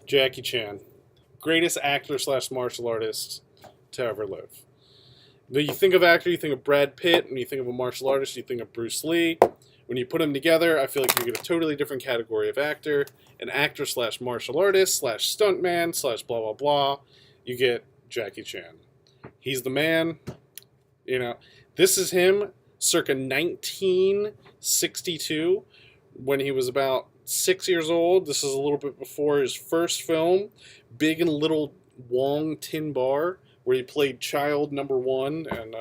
Jackie Chan, greatest actor slash martial artist to ever live. When you think of actor, you think of Brad Pitt. When you think of a martial artist, you think of Bruce Lee. When you put them together, I feel like you get a totally different category of actor. An actor slash martial artist slash stuntman slash blah blah blah. You get Jackie Chan. He's the man. You know, this is him circa 1962 when he was about 6 years old. This is a little bit before his first film, Big and Little Wong Tin Bar, where he played child number one and,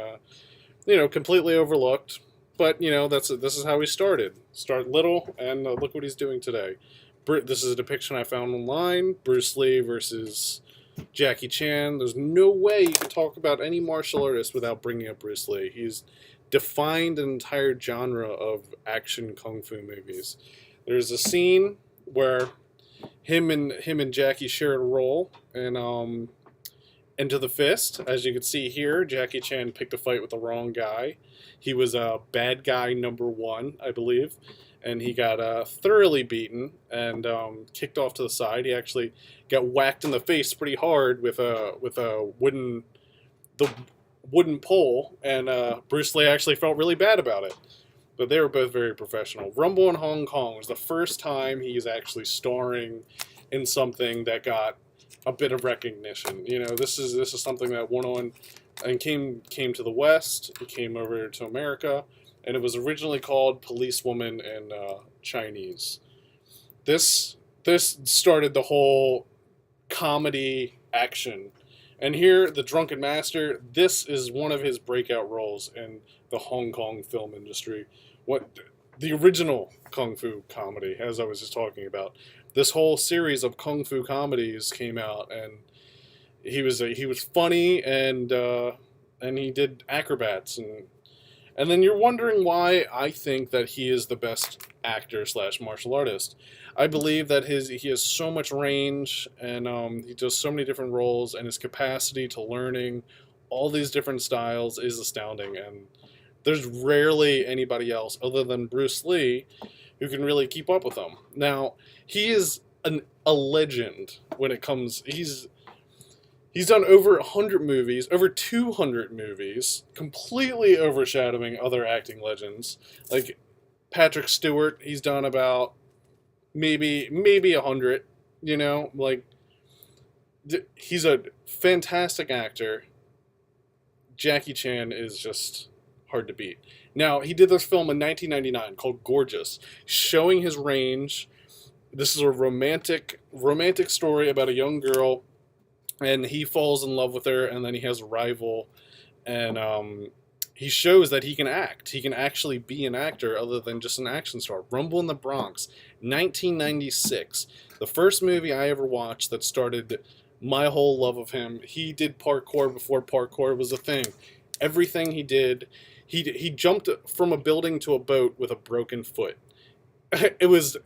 completely overlooked. But, this is how he started. Start little, and look what he's doing today. This is a depiction I found online. Bruce Lee versus Jackie Chan. There's no way you can talk about any martial artist without bringing up Bruce Lee. He's defined an entire genre of action kung fu movies. There's a scene where him and Jackie share a role in Into the Fist. As you can see here, Jackie Chan picked a fight with the wrong guy. He was bad guy number one, I believe, and he got thoroughly beaten and kicked off to the side. He actually got whacked in the face pretty hard with a wooden pole, and Bruce Lee actually felt really bad about it. But they were both very professional. Rumble in Hong Kong was the first time he's actually starring in something that got a bit of recognition. This is something that went on and came to the West. It came over to America, and it was originally called Policewoman in Chinese. This started the whole comedy action. And here, The Drunken Master, this is one of his breakout roles in the Hong Kong film industry. The original Kung Fu comedy, as I was just talking about. This whole series of Kung Fu comedies came out, and he was funny, and he did acrobats, and then you're wondering why I think that he is the best actor slash martial artist. I believe that he has so much range, and he does so many different roles, and his capacity to learning all these different styles is astounding. And there's rarely anybody else other than Bruce Lee who can really keep up with him. Now, he is a legend when it comes. He's done over 100 movies, over 200 movies, completely overshadowing other acting legends. Like Patrick Stewart, he's done about maybe 100, he's a fantastic actor. Jackie Chan is just hard to beat. Now, he did this film in 1999 called Gorgeous, showing his range. This is a romantic story about a young girl, and he falls in love with her, and then he has a rival, and he shows that he can act. He can actually be an actor other than just an action star. Rumble in the Bronx, 1996. The first movie I ever watched that started my whole love of him. He did parkour before parkour was a thing. Everything he did, he jumped from a building to a boat with a broken foot. It was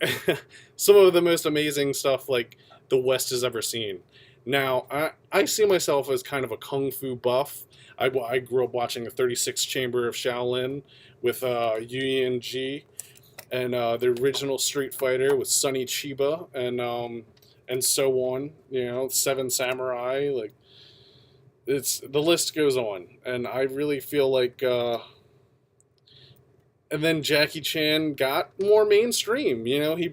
some of the most amazing stuff like the West has ever seen. Now, I see myself as kind of a kung fu buff. I grew up watching the 36th Chamber of Shaolin with Yu Yan-ji, and the original Street Fighter with Sonny Chiba, and so on. Seven Samurai. Like the list goes on, and I really feel like. And then Jackie Chan got more mainstream. He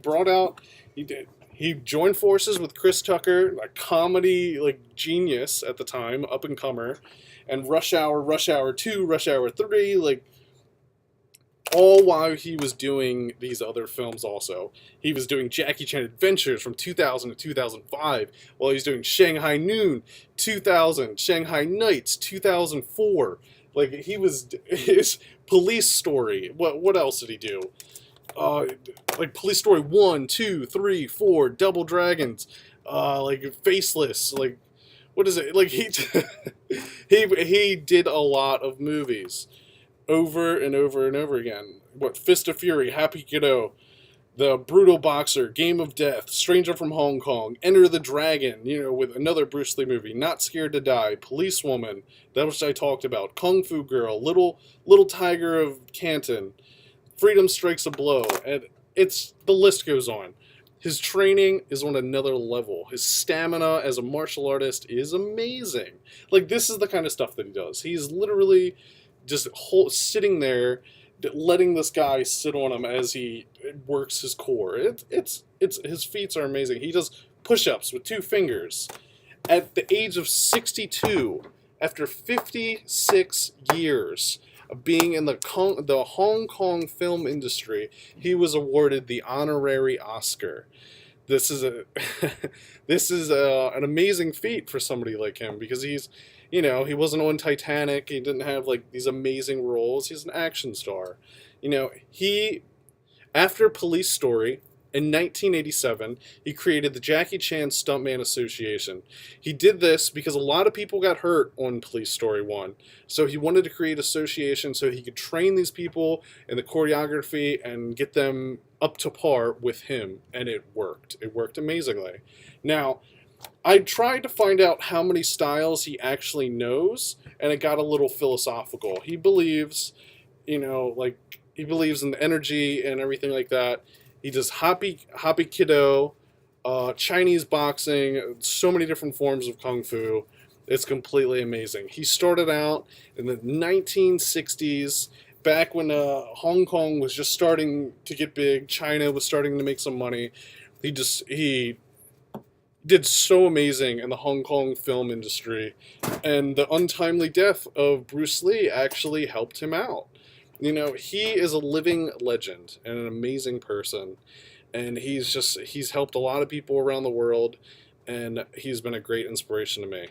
joined forces with Chris Tucker, a comedy genius at the time, up and comer, and Rush Hour 2, Rush Hour 3, all while he was doing these other films also. He was doing Jackie Chan Adventures from 2000 to 2005, while he was doing Shanghai Noon, 2000, Shanghai Nights, 2004. His Police Story. What else did he do? Police Story 1, 2, 3, 4, Double Dragons, Faceless, what is it? He did a lot of movies over and over and over again. Fist of Fury, Happy Kiddo, The Brutal Boxer, Game of Death, Stranger from Hong Kong, Enter the Dragon, with another Bruce Lee movie, Not Scared to Die, Policewoman, that which I talked about, Kung Fu Girl, Little Tiger of Canton, Freedom Strikes a Blow, and the list goes on. His training is on another level. His stamina as a martial artist is amazing. Like, this is the kind of stuff that he does. He's literally just sitting there, letting this guy sit on him as he works his core. It's his feats are amazing. He does push-ups with 2 fingers at the age of 62, after 56 years of being in the Hong Kong film industry. He was awarded the honorary Oscar. This is a an amazing feat for somebody like him, because he wasn't on Titanic. He didn't have like these amazing roles. He's an action star. He after Police Story, in 1987, he created the Jackie Chan Stuntman Association. He did this because a lot of people got hurt on Police Story 1. So he wanted to create an association so he could train these people in the choreography and get them up to par with him. And it worked. It worked amazingly. Now, I tried to find out how many styles he actually knows, and it got a little philosophical. He believes, he believes in the energy and everything like that. He does Hoppy Kido, Chinese boxing, so many different forms of Kung Fu. It's completely amazing. He started out in the 1960s, back when Hong Kong was just starting to get big. China was starting to make some money. He did so amazing in the Hong Kong film industry, and the untimely death of Bruce Lee actually helped him out. He is a living legend and an amazing person, and he's helped a lot of people around the world, and he's been a great inspiration to me.